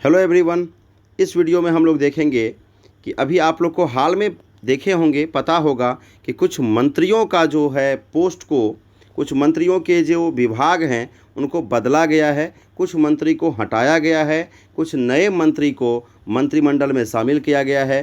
Hello everyone. इस video में हम लोग देखेंगे कि अभी आप लोग को हाल में देखे होंगे, पता होगा कि कुछ मंत्रियों का जो है पोस्ट को, कुछ मंत्रियों के जो विभाग हैं उनको बदला गया है, कुछ मंत्री को हटाया गया है, कुछ नए मंत्री को मंत्रिमंडल में शामिल किया गया है।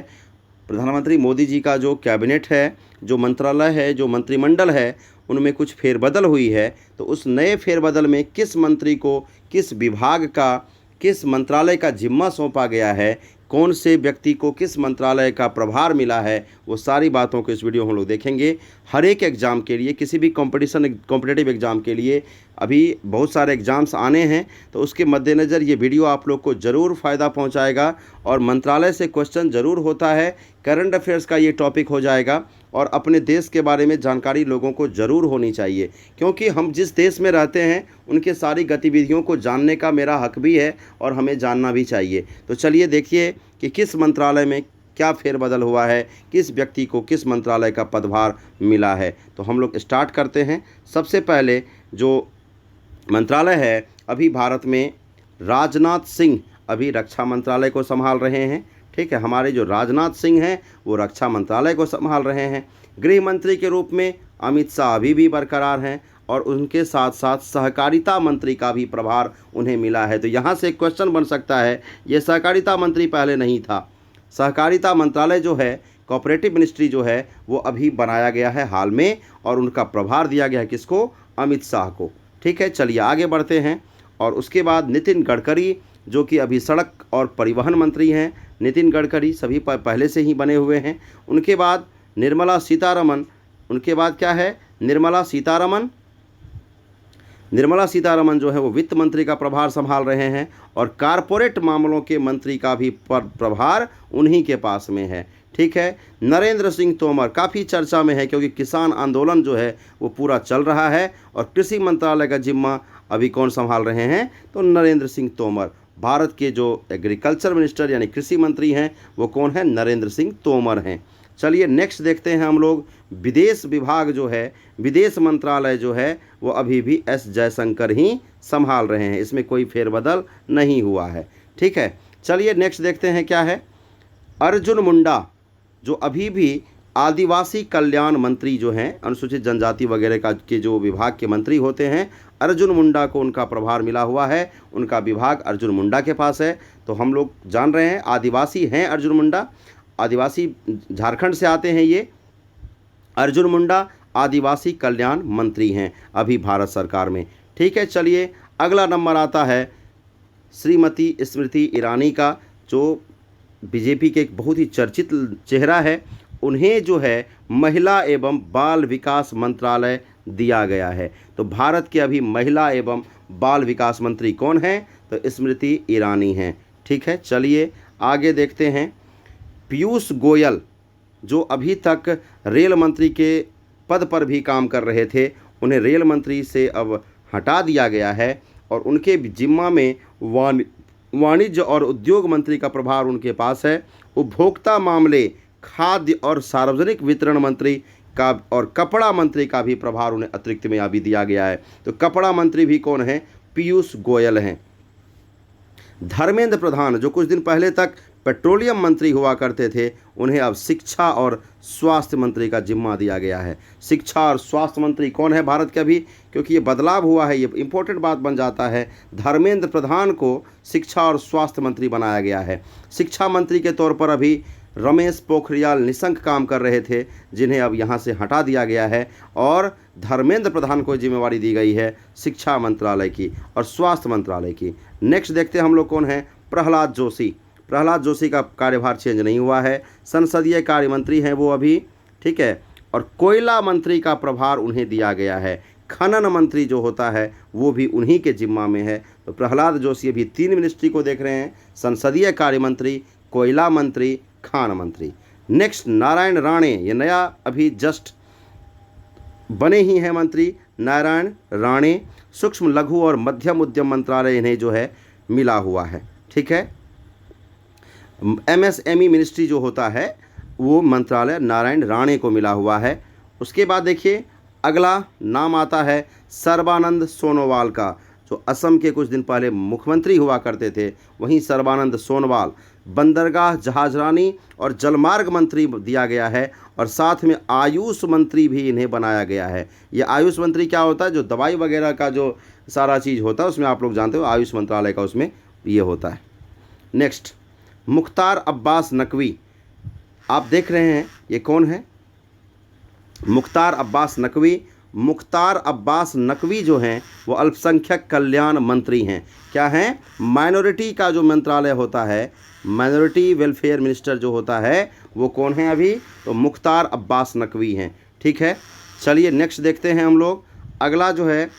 प्रधानमंत्री मोदी जी का जो कैबिनेट है, जो मंत्रालय है, जो मंत्रिमंडल है, उनमें कुछ फेरबदल हुई है। तो उस नए फेरबदल में किस मंत्री को किस विभाग का, किस मंत्रालय का जिम्मा सौंपा गया है, कौन से व्यक्ति को किस मंत्रालय का प्रभार मिला है, वो सारी बातों को इस वीडियो हम लोग देखेंगे। हर एक एग्ज़ाम के लिए, किसी भी कॉम्पिटिटिव एग्ज़ाम के लिए अभी बहुत सारे एग्ज़ाम्स आने हैं, तो उसके मद्देनज़र ये वीडियो आप लोग को ज़रूर फ़ायदा पहुंचाएगा। और मंत्रालय से क्वेश्चन ज़रूर होता है, करंट अफेयर्स का ये टॉपिक हो जाएगा और अपने देश के बारे में जानकारी लोगों को ज़रूर होनी चाहिए, क्योंकि हम जिस देश में रहते हैं उनके सारी गतिविधियों को जानने का मेरा हक भी है और हमें जानना भी चाहिए। तो चलिए देखिए कि किस मंत्रालय में क्या फेरबदल हुआ है, किस व्यक्ति को किस मंत्रालय का पदभार मिला है। तो हम लोग स्टार्ट करते हैं। सबसे पहले जो मंत्रालय है, अभी भारत में राजनाथ सिंह अभी रक्षा मंत्रालय को संभाल रहे हैं। ठीक है, हमारे जो राजनाथ सिंह हैं वो रक्षा मंत्रालय को संभाल रहे हैं। गृह मंत्री के रूप में अमित शाह अभी भी बरकरार हैं और उनके साथ साथ सहकारिता मंत्री का भी प्रभार उन्हें मिला है। तो यहाँ से एक क्वेश्चन बन सकता है, ये सहकारिता मंत्री पहले नहीं था। सहकारिता मंत्रालय जो है, कोऑपरेटिव मिनिस्ट्री जो है, वो अभी बनाया गया है हाल में और उनका प्रभार दिया गया है किसको? अमित शाह को। ठीक है, चलिए आगे बढ़ते हैं। और उसके बाद नितिन गडकरी, जो कि अभी सड़क और परिवहन मंत्री हैं। नितिन गडकरी सभी पहले से ही बने हुए हैं। उनके बाद निर्मला सीतारमण, उनके बाद क्या है? निर्मला सीतारमण जो है वो वित्त मंत्री का प्रभार संभाल रहे हैं और कारपोरेट मामलों के मंत्री का भी प्रभार उन्हीं के पास में है। ठीक है, नरेंद्र सिंह तोमर काफ़ी चर्चा में है क्योंकि किसान आंदोलन जो है वो पूरा चल रहा है और कृषि मंत्रालय का जिम्मा अभी कौन संभाल रहे हैं? तो नरेंद्र सिंह तोमर। भारत के जो एग्रीकल्चर मिनिस्टर यानी कृषि मंत्री हैं वो कौन है? नरेंद्र सिंह तोमर हैं। चलिए नेक्स्ट देखते हैं हम लोग। विदेश विभाग जो है, विदेश मंत्रालय जो है, वो अभी भी एस जयशंकर ही संभाल रहे हैं, इसमें कोई फेरबदल नहीं हुआ है। ठीक है, चलिए नेक्स्ट देखते हैं क्या है। अर्जुन मुंडा, जो अभी भी आदिवासी कल्याण मंत्री जो हैं, अनुसूचित जनजाति वगैरह का के जो विभाग के मंत्री होते हैं, अर्जुन मुंडा को उनका प्रभार मिला हुआ है, उनका विभाग अर्जुन मुंडा के पास है। तो हम लोग जान रहे हैं आदिवासी हैं अर्जुन मुंडा, आदिवासी झारखंड से आते हैं ये। अर्जुन मुंडा आदिवासी कल्याण मंत्री हैं अभी भारत सरकार में। ठीक है, चलिए अगला नंबर आता है श्रीमती स्मृति ईरानी का, जो बीजेपी के एक बहुत ही चर्चित चेहरा है। उन्हें जो है महिला एवं बाल विकास मंत्रालय दिया गया है। तो भारत के अभी महिला एवं बाल विकास मंत्री कौन हैं? तो स्मृति ईरानी हैं। ठीक है, चलिए आगे देखते हैं। पीयूष गोयल, जो अभी तक रेल मंत्री के पद पर भी काम कर रहे थे, उन्हें रेल मंत्री से अब हटा दिया गया है और उनके जिम्मा में वाणिज्य और उद्योग मंत्री का प्रभार उनके पास है। उपभोक्ता मामले, खाद्य और सार्वजनिक वितरण मंत्री का और कपड़ा मंत्री का भी प्रभार उन्हें अतिरिक्त में अभी दिया गया है। तो कपड़ा मंत्री भी कौन है? पीयूष गोयल हैं। धर्मेंद्र प्रधान, जो कुछ दिन पहले तक पेट्रोलियम मंत्री हुआ करते थे, उन्हें अब शिक्षा और स्वास्थ्य मंत्री का जिम्मा दिया गया है। शिक्षा और स्वास्थ्य मंत्री कौन है भारत के अभी? क्योंकि ये बदलाव हुआ है, ये इंपॉर्टेंट बात बन जाता है। धर्मेंद्र प्रधान को शिक्षा और स्वास्थ्य मंत्री बनाया गया है। शिक्षा मंत्री के तौर पर अभी रमेश पोखरियाल निशंक काम कर रहे थे, जिन्हें अब यहाँ से हटा दिया गया है और धर्मेंद्र प्रधान को जिम्मेवारी दी गई है शिक्षा मंत्रालय की और स्वास्थ्य मंत्रालय की। नेक्स्ट देखते हैं हम लोग कौन है? प्रहलाद जोशी। प्रहलाद जोशी का कार्यभार चेंज नहीं हुआ है, संसदीय कार्य मंत्री हैं वो अभी। ठीक है, और कोयला मंत्री का प्रभार उन्हें दिया गया है। खनन मंत्री जो होता है वो भी उन्हीं के जिम्मा में है। तो प्रहलाद जोशी अभी 3 मिनिस्ट्री को देख रहे हैं, संसदीय कार्य मंत्री, कोयला मंत्री, खान मंत्री। नेक्स्ट नारायण राणे, ये नया अभी जस्ट बने ही हैं मंत्री नारायण राणे। सूक्ष्म लघु और मध्यम उद्यम मंत्रालय इन्हें जो है मिला हुआ है। ठीक है, MSME मिनिस्ट्री जो होता है वो मंत्रालय नारायण राणे को मिला हुआ है। उसके बाद देखिए अगला नाम आता है सर्बानंद सोनोवाल का, जो तो असम के कुछ दिन पहले मुख्यमंत्री हुआ करते थे। वहीं सर्बानंद सोनोवाल बंदरगाह, जहाजरानी और जलमार्ग मंत्री दिया गया है, और साथ में आयुष मंत्री भी इन्हें बनाया गया है। ये आयुष मंत्री क्या होता है? जो दवाई वगैरह का जो सारा चीज़ होता है उसमें आप लोग जानते हो, आयुष मंत्रालय का उसमें ये होता है। नेक्स्ट, मुख्तार अब्बास नकवी, आप देख रहे हैं ये कौन है? मुख्तार अब्बास नकवी। मुख्तार अब्बास नकवी जो हैं वो अल्पसंख्यक कल्याण मंत्री हैं। क्या हैं? माइनॉरिटी का जो मंत्रालय होता है, माइनॉरिटी वेलफेयर मिनिस्टर जो होता है वो कौन है अभी? तो मुख्तार अब्बास नकवी हैं। ठीक है, चलिए नेक्स्ट देखते हैं हम लोग। अगला जो है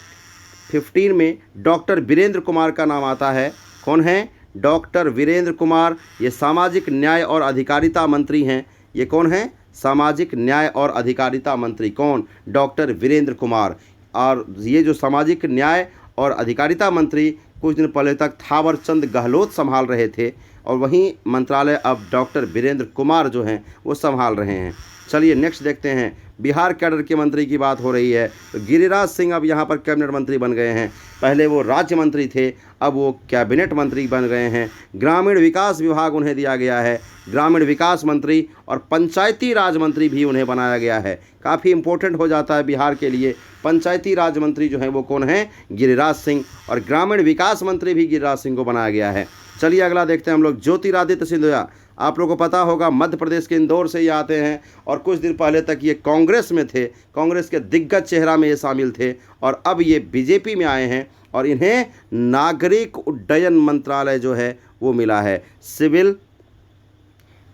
15 में डॉक्टर वीरेंद्र कुमार का नाम आता है। कौन है? डॉक्टर वीरेंद्र कुमार। ये सामाजिक न्याय और अधिकारिता मंत्री हैं। ये कौन है? सामाजिक न्याय और अधिकारिता मंत्री। कौन? डॉक्टर वीरेंद्र कुमार। और ये जो सामाजिक न्याय और अधिकारिता मंत्री कुछ दिन पहले तक थावरचंद गहलोत संभाल रहे थे, और वहीं मंत्रालय अब डॉक्टर वीरेंद्र कुमार जो हैं वो संभाल रहे हैं। चलिए नेक्स्ट देखते हैं। बिहार कैडर के मंत्री की बात हो रही है, तो गिरिराज सिंह अब यहाँ पर कैबिनेट मंत्री बन गए हैं। पहले वो राज्य मंत्री थे, अब वो कैबिनेट मंत्री बन गए हैं। ग्रामीण विकास विभाग उन्हें दिया गया है, ग्रामीण विकास मंत्री, और पंचायती राज मंत्री भी उन्हें बनाया गया है। काफ़ी इंपॉर्टेंट हो जाता है बिहार के लिए। पंचायती राज मंत्री जो हैं वो कौन हैं? गिरिराज सिंह। और ग्रामीण विकास मंत्री भी गिरिराज सिंह को बनाया गया है। चलिए अगला देखते हैं हम लोग। ज्योतिरादित्य सिंधिया, आप लोगों को पता होगा मध्य प्रदेश के इंदौर से ये आते हैं, और कुछ दिन पहले तक ये कांग्रेस में थे, कांग्रेस के दिग्गज चेहरा में ये शामिल थे, और अब ये बीजेपी में आए हैं, और इन्हें नागरिक उड्डयन मंत्रालय जो है वो मिला है। सिविल,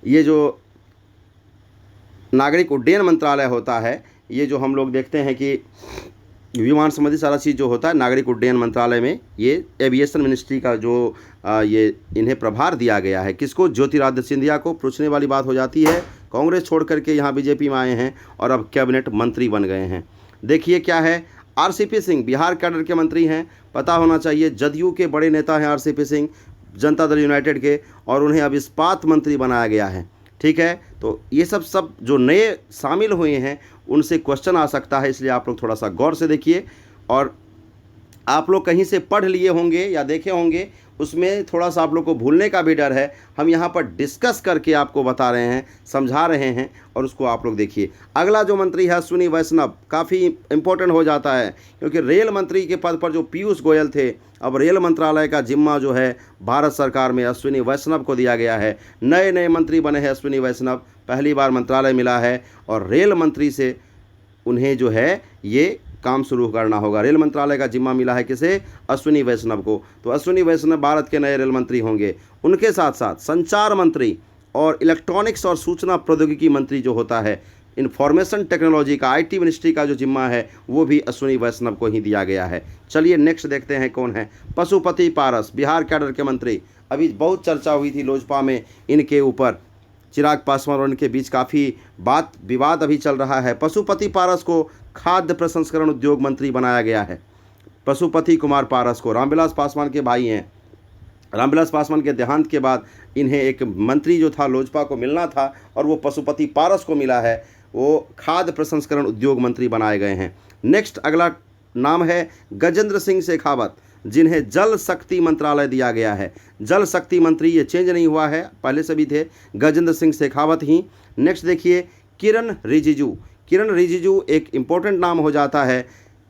ये जो नागरिक उड्डयन मंत्रालय होता है, ये जो हम लोग देखते हैं कि विमान संबंधी सारा चीज़ जो होता है नागरिक उड्डयन मंत्रालय में, ये एविएशन मिनिस्ट्री का जो ये इन्हें प्रभार दिया गया है। किसको? ज्योतिरादित्य सिंधिया को। पूछने वाली बात हो जाती है, कांग्रेस छोड़ करके यहाँ बीजेपी में आए हैं और अब कैबिनेट मंत्री बन गए हैं। देखिए क्या है, आरसीपी सिंह बिहार कैडर के मंत्री हैं, पता होना चाहिए। जदयू के बड़े नेता हैं आरसीपी सिंह, जनता दल यूनाइटेड के, और उन्हें अब इस्पात मंत्री बनाया गया है। ठीक है, तो ये सब जो नए शामिल हुए हैं उनसे क्वेश्चन आ सकता है, इसलिए आप लोग थोड़ा सा गौर से देखिए। और आप लोग कहीं से पढ़ लिए होंगे या देखे होंगे, उसमें थोड़ा सा आप लोग को भूलने का भी डर है। हम यहाँ पर डिस्कस करके आपको बता रहे हैं, समझा रहे हैं, और उसको आप लोग देखिए। अगला जो मंत्री है अश्विनी वैष्णव, काफ़ी इंपॉर्टेंट हो जाता है, क्योंकि रेल मंत्री के पद पर जो पीयूष गोयल थे, अब रेल मंत्रालय का जिम्मा जो है भारत सरकार में अश्विनी वैष्णव को दिया गया है। नए नए मंत्री बने हैं अश्विनी वैष्णव, पहली बार मंत्रालय मिला है, और रेल मंत्री से उन्हें जो है ये काम शुरू करना होगा। रेल मंत्रालय का जिम्मा मिला है किसे? अश्विनी वैष्णव को। तो अश्विनी वैष्णव भारत के नए रेल मंत्री होंगे। उनके साथ साथ संचार मंत्री और इलेक्ट्रॉनिक्स और सूचना प्रौद्योगिकी मंत्री जो होता है, इंफॉर्मेशन टेक्नोलॉजी का, आईटी मिनिस्ट्री का जो जिम्मा है वो भी अश्विनी वैष्णव को ही दिया गया है। चलिए नेक्स्ट देखते हैं कौन है। पशुपति पारस बिहार कैडर के मंत्री, अभी बहुत चर्चा हुई थी लोजपा में इनके ऊपर, चिराग पासवान और इनके बीच काफ़ी बात विवाद अभी चल रहा है। पशुपति पारस को खाद्य प्रसंस्करण उद्योग मंत्री बनाया गया है। पशुपति कुमार पारस को, रामविलास पासवान के भाई हैं। रामविलास पासवान के देहांत के बाद इन्हें एक मंत्री जो था लोजपा को मिलना था, और वो पशुपति पारस को मिला है। वो खाद्य प्रसंस्करण उद्योग मंत्री बनाए गए हैं। नेक्स्ट अगला नाम है गजेंद्र सिंह शेखावत, जिन्हें जल शक्ति मंत्रालय दिया गया है। जल शक्ति मंत्री ये चेंज नहीं हुआ है, पहले से भी थे, गजेंद्र सिंह शेखावत ही। नेक्स्ट देखिए किरण रिजिजू। किरण रिजिजू एक इम्पोर्टेंट नाम हो जाता है,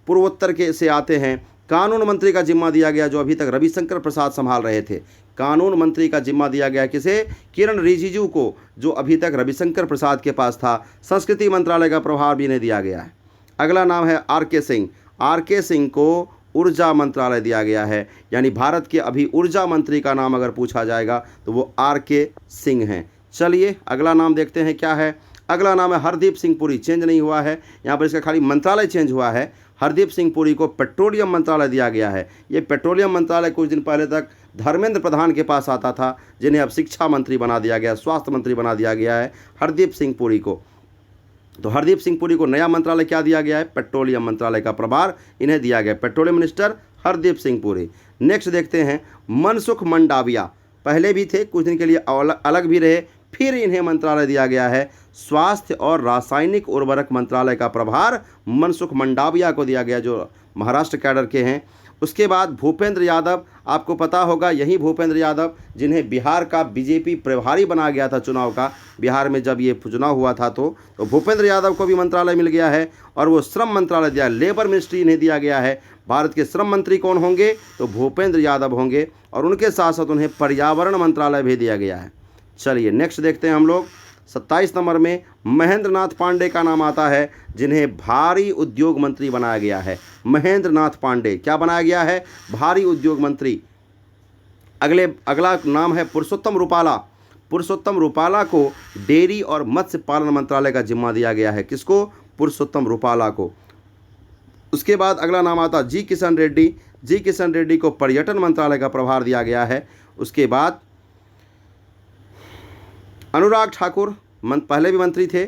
पूर्वोत्तर के से आते हैं। कानून मंत्री का जिम्मा दिया गया, जो अभी तक रविशंकर प्रसाद संभाल रहे थे। कानून मंत्री का जिम्मा दिया गया किसे? किरण रिजिजू को, जो अभी तक रविशंकर प्रसाद के पास था। संस्कृति मंत्रालय का प्रभार भी इन्हें दिया गया है। अगला नाम है आर.के. सिंह। आर.के. सिंह को ऊर्जा मंत्रालय दिया गया है, यानी भारत के अभी ऊर्जा मंत्री का नाम अगर पूछा जाएगा तो वो आर.के. सिंह हैं। चलिए अगला नाम देखते हैं क्या है। अगला नाम है हरदीप सिंह पुरी, चेंज नहीं हुआ है, यहाँ पर इसका खाली मंत्रालय चेंज हुआ है। हरदीप सिंह पुरी को पेट्रोलियम मंत्रालय दिया गया है। ये पेट्रोलियम मंत्रालय कुछ दिन पहले तक धर्मेंद्र प्रधान के पास आता था, जिन्हें अब शिक्षा मंत्री बना दिया गया, स्वास्थ्य मंत्री बना दिया गया है हरदीप सिंह पुरी को। तो हरदीप सिंह पुरी को नया मंत्रालय क्या दिया गया है? पेट्रोलियम मंत्रालय का प्रभार इन्हें दिया गया, petroleum minister Hardeep Singh Puri. Next देखते हैं मनसुख मंडाविया, पहले भी थे, कुछ दिन के लिए अलग भी रहे, फिर इन्हें मंत्रालय दिया गया है। स्वास्थ्य और रासायनिक उर्वरक मंत्रालय का प्रभार मनसुख मंडाविया को दिया गया, जो महाराष्ट्र कैडर के हैं। उसके बाद भूपेंद्र यादव, आपको पता होगा यही भूपेंद्र यादव जिन्हें बिहार का बीजेपी प्रभारी बनाया गया था चुनाव का, बिहार में जब ये चुनाव हुआ था तो भूपेंद्र यादव को भी मंत्रालय मिल गया है और वो श्रम मंत्रालय दिया, लेबर मिनिस्ट्री इन्हें दिया गया है। भारत के श्रम मंत्री कौन होंगे? तो भूपेंद्र यादव होंगे और उनके साथ साथ उन्हें पर्यावरण मंत्रालय भी दिया गया है। चलिए नेक्स्ट देखते हैं हम लोग। 27 नंबर में महेंद्र नाथ पांडे का नाम आता है जिन्हें भारी उद्योग मंत्री बनाया गया है। महेंद्र नाथ पांडे क्या बनाया गया है? भारी उद्योग मंत्री। अगला नाम है पुरुषोत्तम रूपाला। पुरुषोत्तम रूपाला को डेयरी और मत्स्य पालन मंत्रालय का जिम्मा दिया गया है। किसको? पुरुषोत्तम रूपाला को। उसके बाद अगला नाम आता जी किशन रेड्डी। जी किशन रेड्डी को पर्यटन मंत्रालय का प्रभार दिया गया है। उसके बाद अनुराग ठाकुर पहले भी मंत्री थे,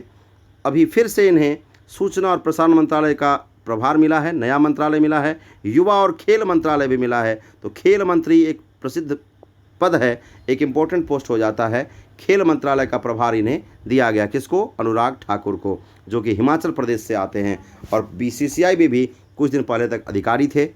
अभी फिर से इन्हें सूचना और प्रसारण मंत्रालय का प्रभार मिला है, नया मंत्रालय मिला है। युवा और खेल मंत्रालय भी मिला है। तो खेल मंत्री एक प्रसिद्ध पद है, एक इम्पोर्टेंट पोस्ट हो जाता है। खेल मंत्रालय का प्रभार इन्हें दिया गया। किसको? अनुराग ठाकुर को, जो कि हिमाचल प्रदेश से आते हैं और बीसीसीआई में भी कुछ दिन पहले तक अधिकारी थे।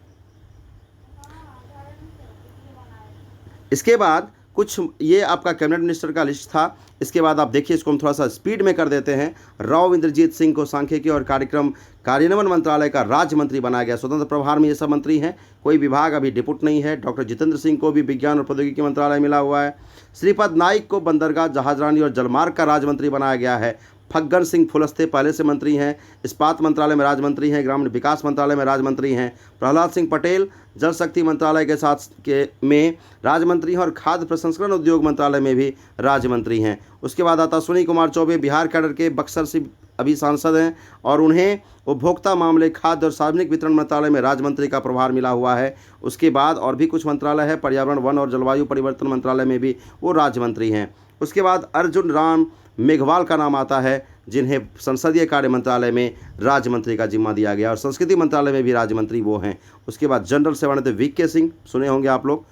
इसके बाद कुछ ये आपका कैबिनेट मिनिस्टर का लिस्ट था। इसके बाद आप देखिए, इसको हम थोड़ा सा स्पीड में कर देते हैं। राव इंद्रजीत सिंह को सांख्यिकी और कार्यक्रम कार्यान्वयन मंत्रालय का राज्य मंत्री बनाया गया। स्वतंत्र प्रभार में ये सब मंत्री हैं, कोई विभाग अभी डिपुट नहीं है। डॉक्टर जितेंद्र सिंह को भी विज्ञान और प्रौद्योगिकी मंत्रालय मिला हुआ है। श्रीपद नाइक को बंदरगाह, जहाजरानी और जलमार्ग का राज्य मंत्री बनाया गया है। फग्गन सिंह फुलस्ते पहले से मंत्री हैं, इस्पात मंत्रालय में राज्य मंत्री हैं, ग्रामीण विकास मंत्रालय में राज्य मंत्री हैं। प्रहलाद सिंह पटेल जल शक्ति मंत्रालय के साथ में राज्य मंत्री हैं और खाद्य प्रसंस्करण उद्योग मंत्रालय में भी राज्य मंत्री हैं। उसके बाद आता सुनील कुमार चौबे, बिहार कैडर के, बक्सर से अभी सांसद हैं और उन्हें उपभोक्ता मामले, खाद्य और सार्वजनिक वितरण मंत्रालय में राज्य मंत्री का प्रभार मिला हुआ है। उसके बाद और भी कुछ मंत्रालय है, पर्यावरण, वन और जलवायु परिवर्तन मंत्रालय में भी वो राज्य मंत्री हैं। उसके बाद अर्जुन राम मेघवाल का नाम आता है जिन्हें संसदीय कार्य मंत्रालय में राज्य मंत्री का जिम्मा दिया गया और संस्कृति मंत्रालय में भी राज्य मंत्री वो हैं। उसके बाद जनरल सेवानिवृत्त वीके सिंह, सुने होंगे आप लोग,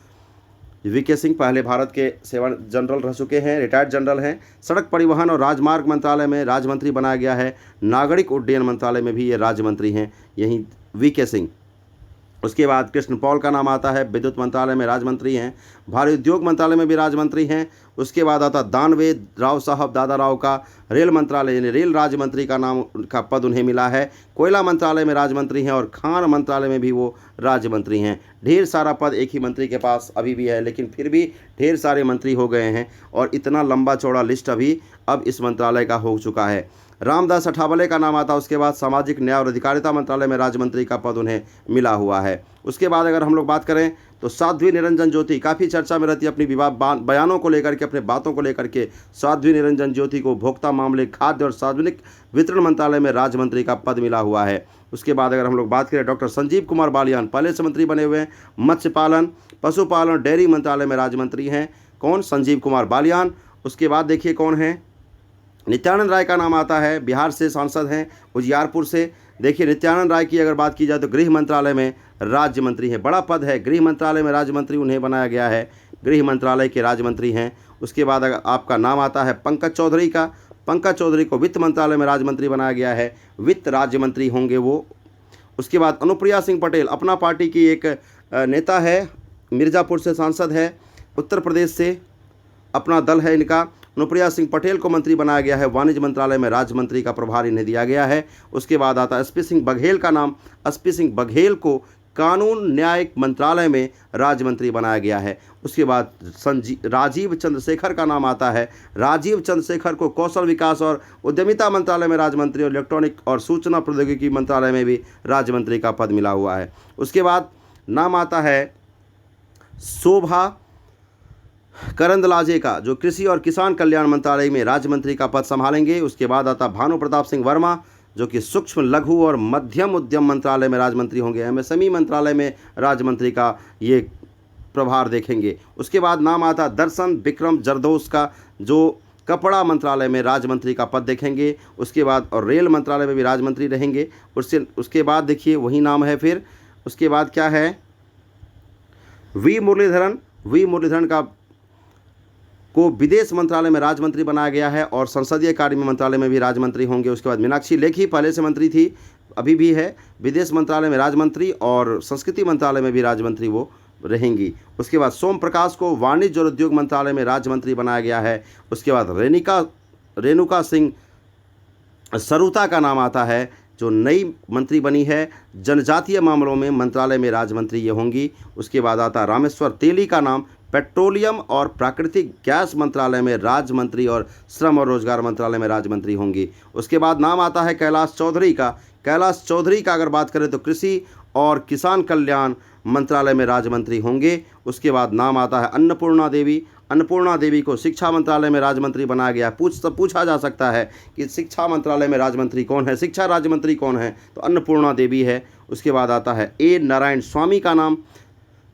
वीके सिंह पहले भारत के सेवा जनरल रह चुके हैं, रिटायर्ड जनरल हैं। सड़क परिवहन और राजमार्ग मंत्रालय में राज्य मंत्री बनाया गया है। नागरिक उड्डयन मंत्रालय में भी ये राज्य मंत्री हैं, यही वीके सिंह। उसके बाद कृष्ण पॉल का नाम आता है, विद्युत मंत्रालय में राज्य मंत्री हैं। भारी उद्योग मंत्रालय में भी राज्य मंत्री हैं। उसके बाद आता दानवे राव साहब दादा राव का रेल मंत्रालय यानी रेल राज्य मंत्री का नाम का पद उन्हें मिला है। कोयला मंत्रालय में राज्य मंत्री हैं और खान मंत्रालय में भी वो राज्य मंत्री हैं। ढेर सारा पद एक ही मंत्री के पास अभी भी है, लेकिन फिर भी ढेर सारे मंत्री हो गए हैं और इतना लंबा चौड़ा लिस्ट अभी अब इस मंत्रालय का हो चुका है। रामदास अठावले का नाम आता है। उसके बाद सामाजिक न्याय और अधिकारिता मंत्रालय में राज्य मंत्री का पद उन्हें मिला हुआ है। उसके बाद अगर हम लोग बात करें तो साध्वी निरंजन ज्योति काफ़ी चर्चा में रहती है अपनी बयानों को लेकर के, अपने बातों को लेकर के। साध्वी निरंजन ज्योति को उपभोक्ता मामले, खाद्य और सार्वजनिक वितरण मंत्रालय में राज्य मंत्री का पद मिला हुआ है। उसके बाद अगर हम लोग बात करें डॉक्टर संजीव कुमार बालियान पहले से मंत्री बने हुए हैं। मत्स्य पालन, पशुपालन, डेयरी मंत्रालय में राज्य मंत्री हैं। कौन? संजीव कुमार बालियान। उसके बाद देखिए कौन है, नित्यानंद राय का नाम आता है, बिहार से सांसद हैं, उजियारपुर से। देखिए नित्यानंद राय की अगर बात की जाए तो गृह मंत्रालय में राज्य मंत्री हैं, बड़ा पद है, गृह मंत्रालय में राज्य मंत्री उन्हें बनाया गया है, गृह मंत्रालय के राज्य मंत्री हैं। उसके बाद अगर आपका नाम आता है पंकज चौधरी का, पंकज चौधरी को वित्त मंत्रालय में राज्य मंत्री बनाया गया है, वित्त राज्य मंत्री होंगे वो। उसके बाद अनुप्रिया सिंह पटेल अपना पार्टी की एक नेता है, मिर्ज़ापुर से सांसद है, उत्तर प्रदेश से अपना दल है इनका। अनुप्रिया सिंह पटेल को मंत्री बनाया गया है, वाणिज्य मंत्रालय में राज्य मंत्री का प्रभार इन्हें दिया गया है। उसके बाद आता है एसपी सिंह बघेल का नाम, एसपी सिंह बघेल को कानून न्यायिक मंत्रालय में राज्य मंत्री बनाया गया है। उसके बाद राजीव चंद्रशेखर का नाम आता है, राजीव चंद्रशेखर को कौशल विकास और उद्यमिता मंत्रालय में राज्य मंत्री और इलेक्ट्रॉनिक और सूचना प्रौद्योगिकी मंत्रालय में भी राज्य मंत्री का पद मिला हुआ है। उसके बाद नाम आता है शोभा करंदलाजे का, जो कृषि और किसान कल्याण मंत्रालय में राज्य मंत्री का पद संभालेंगे। उसके बाद आता भानु प्रताप सिंह वर्मा, जो कि सूक्ष्म लघु और मध्यम उद्यम मंत्रालय में राज्य मंत्री होंगे, एमएसएमई मंत्रालय में राज्य मंत्री का ये प्रभार देखेंगे। उसके बाद नाम आता दर्शन विक्रम जरदोस का, जो कपड़ा मंत्रालय में राज्य मंत्री का पद देखेंगे। उसके बाद और रेल मंत्रालय में भी राज्य मंत्री रहेंगे। उसके बाद देखिए वही नाम है फिर। उसके बाद क्या है, वी मुरलीधरन का को विदेश मंत्रालय में राज्य मंत्री बनाया गया है और संसदीय कार्य में मंत्रालय में भी राज्य मंत्री होंगे। उसके बाद मीनाक्षी लेखी पहले से मंत्री थी, अभी भी है, विदेश मंत्रालय में राज्य मंत्री और संस्कृति मंत्रालय में भी राज्य मंत्री वो रहेंगी। उसके बाद सोम प्रकाश को वाणिज्य और उद्योग मंत्रालय में राज्य मंत्री बनाया गया है। उसके बाद रेणुका सिंह सरुता का नाम आता है, जो नई मंत्री बनी है, जनजातीय मामलों में मंत्रालय में राज्य मंत्री ये होंगी। उसके बाद आता है रामेश्वर तेली का नाम, पेट्रोलियम और प्राकृतिक गैस मंत्रालय में राज्य मंत्री और श्रम और रोजगार मंत्रालय में राज्य मंत्री होंगी। उसके बाद नाम आता है कैलाश चौधरी का। कैलाश चौधरी का अगर बात करें तो कृषि और किसान कल्याण मंत्रालय में राज्य मंत्री होंगे। उसके बाद नाम आता है अन्नपूर्णा देवी। अन्नपूर्णा देवी को शिक्षा मंत्रालय में राज्य मंत्री बनाया गया। पूछा जा सकता है कि शिक्षा मंत्रालय में राज्य मंत्री कौन है, शिक्षा राज्य मंत्री कौन है, तो अन्नपूर्णा देवी है। उसके बाद आता है ए नारायण स्वामी का नाम,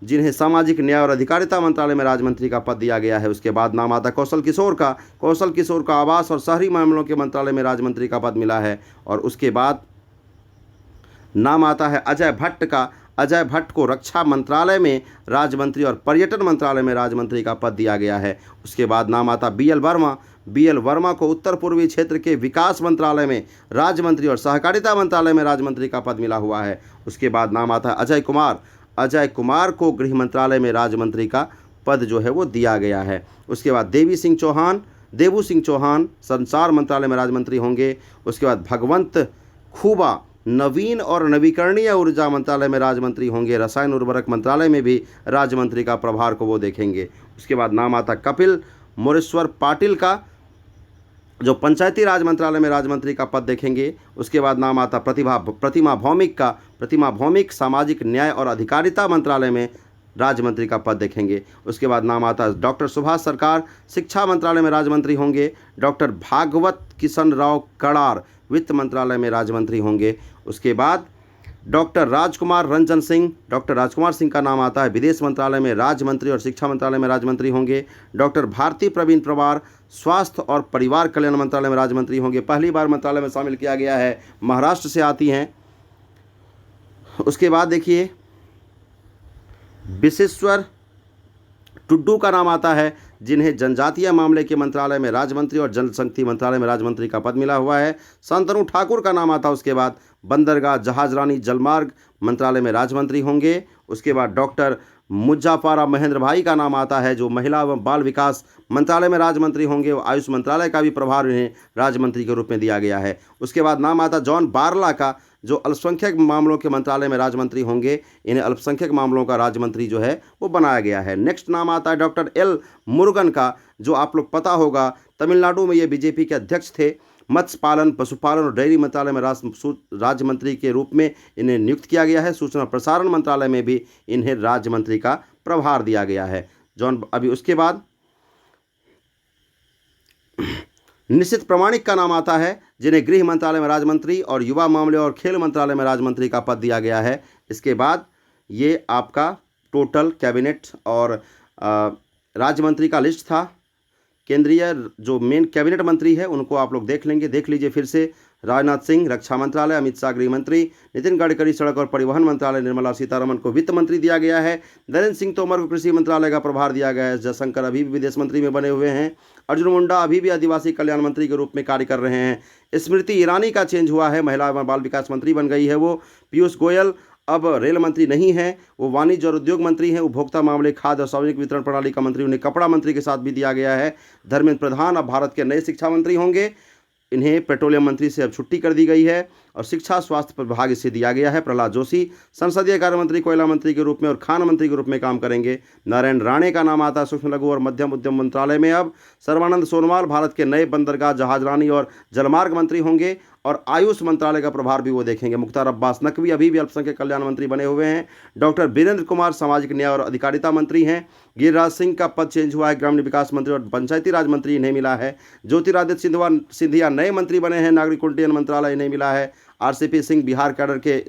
जिन्हें सामाजिक न्याय और अधिकारिता मंत्रालय में राज्य मंत्री का पद दिया गया है। उसके बाद नाम आता है कौशल किशोर का। कौशल किशोर का आवास और शहरी मामलों के मंत्रालय में राज्य मंत्री का पद मिला है। और उसके बाद नाम आता है अजय भट्ट का। अजय भट्ट को रक्षा मंत्रालय में राज्य मंत्री और पर्यटन मंत्रालय में राज्य मंत्री का पद दिया गया है। उसके बाद नाम आता बीएल वर्मा। बीएल वर्मा को उत्तर पूर्वी क्षेत्र के विकास मंत्रालय में राज्य मंत्री और सहकारिता मंत्रालय में राज्य मंत्री का पद मिला हुआ है। उसके बाद नाम आता है अजय कुमार। अजय कुमार को गृह मंत्रालय में राज्य मंत्री का पद जो है वो दिया गया है। उसके बाद देवू सिंह चौहान संचार मंत्रालय में राज्य मंत्री होंगे। उसके बाद भगवंत खूबा नवीन और नवीकरणीय ऊर्जा मंत्रालय में राज्य मंत्री होंगे। रसायन उर्वरक मंत्रालय में भी राज्य मंत्री का प्रभार को वो देखेंगे। उसके बाद नाम आता कपिल मोरेश्वर पाटिल का, जो पंचायती राज मंत्रालय में राज्य मंत्री का पद देखेंगे। उसके बाद नाम आता प्रतिमा भौमिक का। प्रतिमा भौमिक सामाजिक न्याय और अधिकारिता मंत्रालय में राज्य मंत्री का पद देखेंगे। उसके बाद नाम आता है डॉक्टर सुभाष सरकार, शिक्षा मंत्रालय में राज्य मंत्री होंगे। डॉक्टर भागवत किशन राव कड़ार वित्त मंत्रालय में राज्य मंत्री होंगे। उसके बाद डॉक्टर राजकुमार रंजन सिंह। डॉक्टर राजकुमार सिंह का नाम आता है विदेश मंत्रालय में राज्य मंत्री और शिक्षा मंत्रालय में राज्य मंत्री होंगे। डॉक्टर भारती प्रवीण प्रवार स्वास्थ्य और परिवार कल्याण मंत्रालय में राज्य मंत्री होंगे। पहली बार मंत्रालय में शामिल किया गया है, महाराष्ट्र से आती हैं। उसके बाद देखिए विशेश्वर टुड्डू का नाम आता है, जिन्हें जनजातीय मामले के मंत्रालय में राज्य मंत्री और जनशक्ति मंत्रालय में राज्य मंत्री का पद मिला हुआ है। शांतनु ठाकुर का नाम आता है। उसके बाद बंदरगाह जहाजरानी जलमार्ग मंत्रालय में राज्य मंत्री होंगे। उसके बाद डॉक्टर मुज्जाफारा महेंद्र भाई का नाम आता है, जो महिला एवं बाल विकास मंत्रालय में राज्य मंत्री होंगे। आयुष मंत्रालय का भी प्रभार इन्हें राज्य मंत्री के रूप में दिया गया है। उसके बाद नाम आता जॉन बारला का, जो अल्पसंख्यक मामलों के मंत्रालय में राज्य मंत्री होंगे। इन्हें अल्पसंख्यक मामलों का राज्य मंत्री जो है वो बनाया गया है। नेक्स्ट नाम आता है डॉक्टर एल मुरुगन का, जो आप लोग पता होगा तमिलनाडु में ये बीजेपी के अध्यक्ष थे। मत्स्य पालन, पशुपालन और डेयरी मंत्रालय में राज्य मंत्री के रूप में इन्हें नियुक्त किया गया है। सूचना प्रसारण मंत्रालय में भी इन्हें राज्य मंत्री का प्रभार दिया गया है। अभी उसके बाद निश्चित प्रामाणिक का नाम आता है, जिन्हें गृह मंत्रालय में राज्य मंत्री और युवा मामले और खेल मंत्रालय में राज्य मंत्री का पद दिया गया है। इसके बाद ये आपका टोटल कैबिनेट और राज्य मंत्री का लिस्ट था। केंद्रीय जो मेन कैबिनेट मंत्री है उनको आप लोग देख लीजिए फिर से। राजनाथ सिंह रक्षा मंत्रालय, अमित शाह गृह मंत्री, नितिन गडकरी सड़क और परिवहन मंत्रालय, निर्मला सीतारमण को वित्त मंत्री दिया गया है। नरेंद्र सिंह तोमर को कृषि मंत्रालय का प्रभार दिया गया है। जयशंकर अभी भी विदेश मंत्री में बने हुए हैं। अर्जुन मुंडा अभी भी आदिवासी कल्याण मंत्री के रूप में कार्य कर रहे हैं। स्मृति ईरानी का चेंज हुआ है, महिला एवं बाल विकास मंत्री बन गई है वो। पीयूष गोयल अब रेल मंत्री नहीं है, वो वाणिज्य और उद्योग मंत्री हैं। उपभोक्ता मामले, खाद्य और सार्वजनिक वितरण प्रणाली का मंत्री उन्हें कपड़ा मंत्री के साथ भी दिया गया है। धर्मेंद्र प्रधान अब भारत के नए शिक्षा मंत्री होंगे। इन्हें पेट्रोलियम मंत्री से अब छुट्टी कर दी गई है और शिक्षा स्वास्थ्य विभाग इसे दिया गया है। प्रहलाद जोशी संसदीय कार्य मंत्री, कोयला मंत्री के रूप में और खान मंत्री के रूप में काम करेंगे। नारायण राणे का नाम आता है सूक्ष्म लघु और मध्यम उद्यम मंत्रालय में। अब सर्बानंद सोनोवाल भारत के नए बंदरगाह, जहाजरानी और जलमार्ग मंत्री होंगे और आयुष मंत्रालय का प्रभार भी वो देखेंगे। मुख्तार अब्बास नकवी अभी भी अल्पसंख्यक कल्याण मंत्री बने हुए हैं। डॉक्टर वीरेंद्र कुमार सामाजिक न्याय और अधिकारिता मंत्री हैं। गिरिराज सिंह का पद चेंज हुआ है, ग्रामीण विकास मंत्री और पंचायती राज मंत्री इन्हें मिला है। ज्योतिरादित्य सिंधिया नए मंत्री बने हैं, नागरिक उड्डयन मंत्रालय इन्हें मिला है। आरसीपी सिंह बिहार कैडर के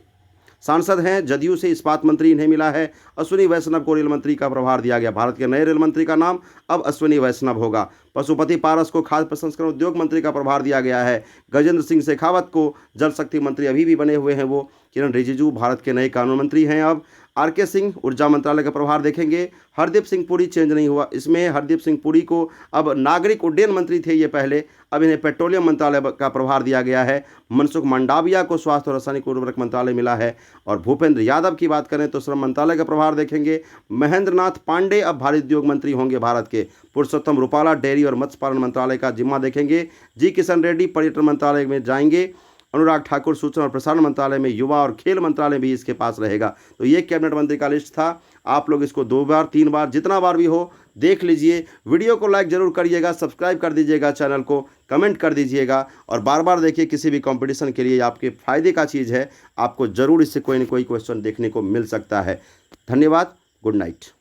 सांसद हैं, जदयू से इस्पात मंत्री इन्हें मिला है। अश्विनी वैष्णव को रेल मंत्री का प्रभार दिया गया। भारत के नए रेल मंत्री का नाम अब अश्विनी वैष्णव होगा। पशुपति पारस को खाद्य प्रसंस्करण उद्योग मंत्री का प्रभार दिया गया है। गजेंद्र सिंह शेखावत को जल शक्ति मंत्री अभी भी बने हुए हैं वो। किरण रिजिजू भारत के नए कानून मंत्री हैं। अब आर.के. सिंह ऊर्जा मंत्रालय का प्रभार देखेंगे। हरदीप सिंह पुरी चेंज नहीं हुआ, इसमें हरदीप सिंह पुरी को अब नागरिक उड्डयन मंत्री थे ये पहले, अब इन्हें पेट्रोलियम मंत्रालय का प्रभार दिया गया है। मनसुख मंडाविया को स्वास्थ्य और रासायनिक उर्वरक मंत्रालय मिला है। और भूपेंद्र यादव की बात करें तो श्रम मंत्रालय का प्रभार देखेंगे। महेंद्र नाथ पांडे अब भारी उद्योग मंत्री होंगे भारत के। पुरुषोत्तम रूपाला डेयरी और मत्स्य पालन मंत्रालय का जिम्मा देखेंगे। जी किशन रेड्डी पर्यटन मंत्रालय में जाएंगे। अनुराग ठाकुर सूचना और प्रसारण मंत्रालय में, युवा और खेल मंत्रालय भी इसके पास रहेगा। तो ये कैबिनेट मंत्री का लिस्ट था। आप लोग इसको 2 बार 3 बार जितना बार भी हो देख लीजिए। वीडियो को लाइक जरूर करिएगा, सब्सक्राइब कर दीजिएगा चैनल को, कमेंट कर दीजिएगा और बार बार देखिए। किसी भी कंपटीशन के लिए आपके फायदे का चीज़ है, आपको ज़रूर इससे कोई न कोई क्वेश्चन देखने को मिल सकता है। धन्यवाद, गुड नाइट।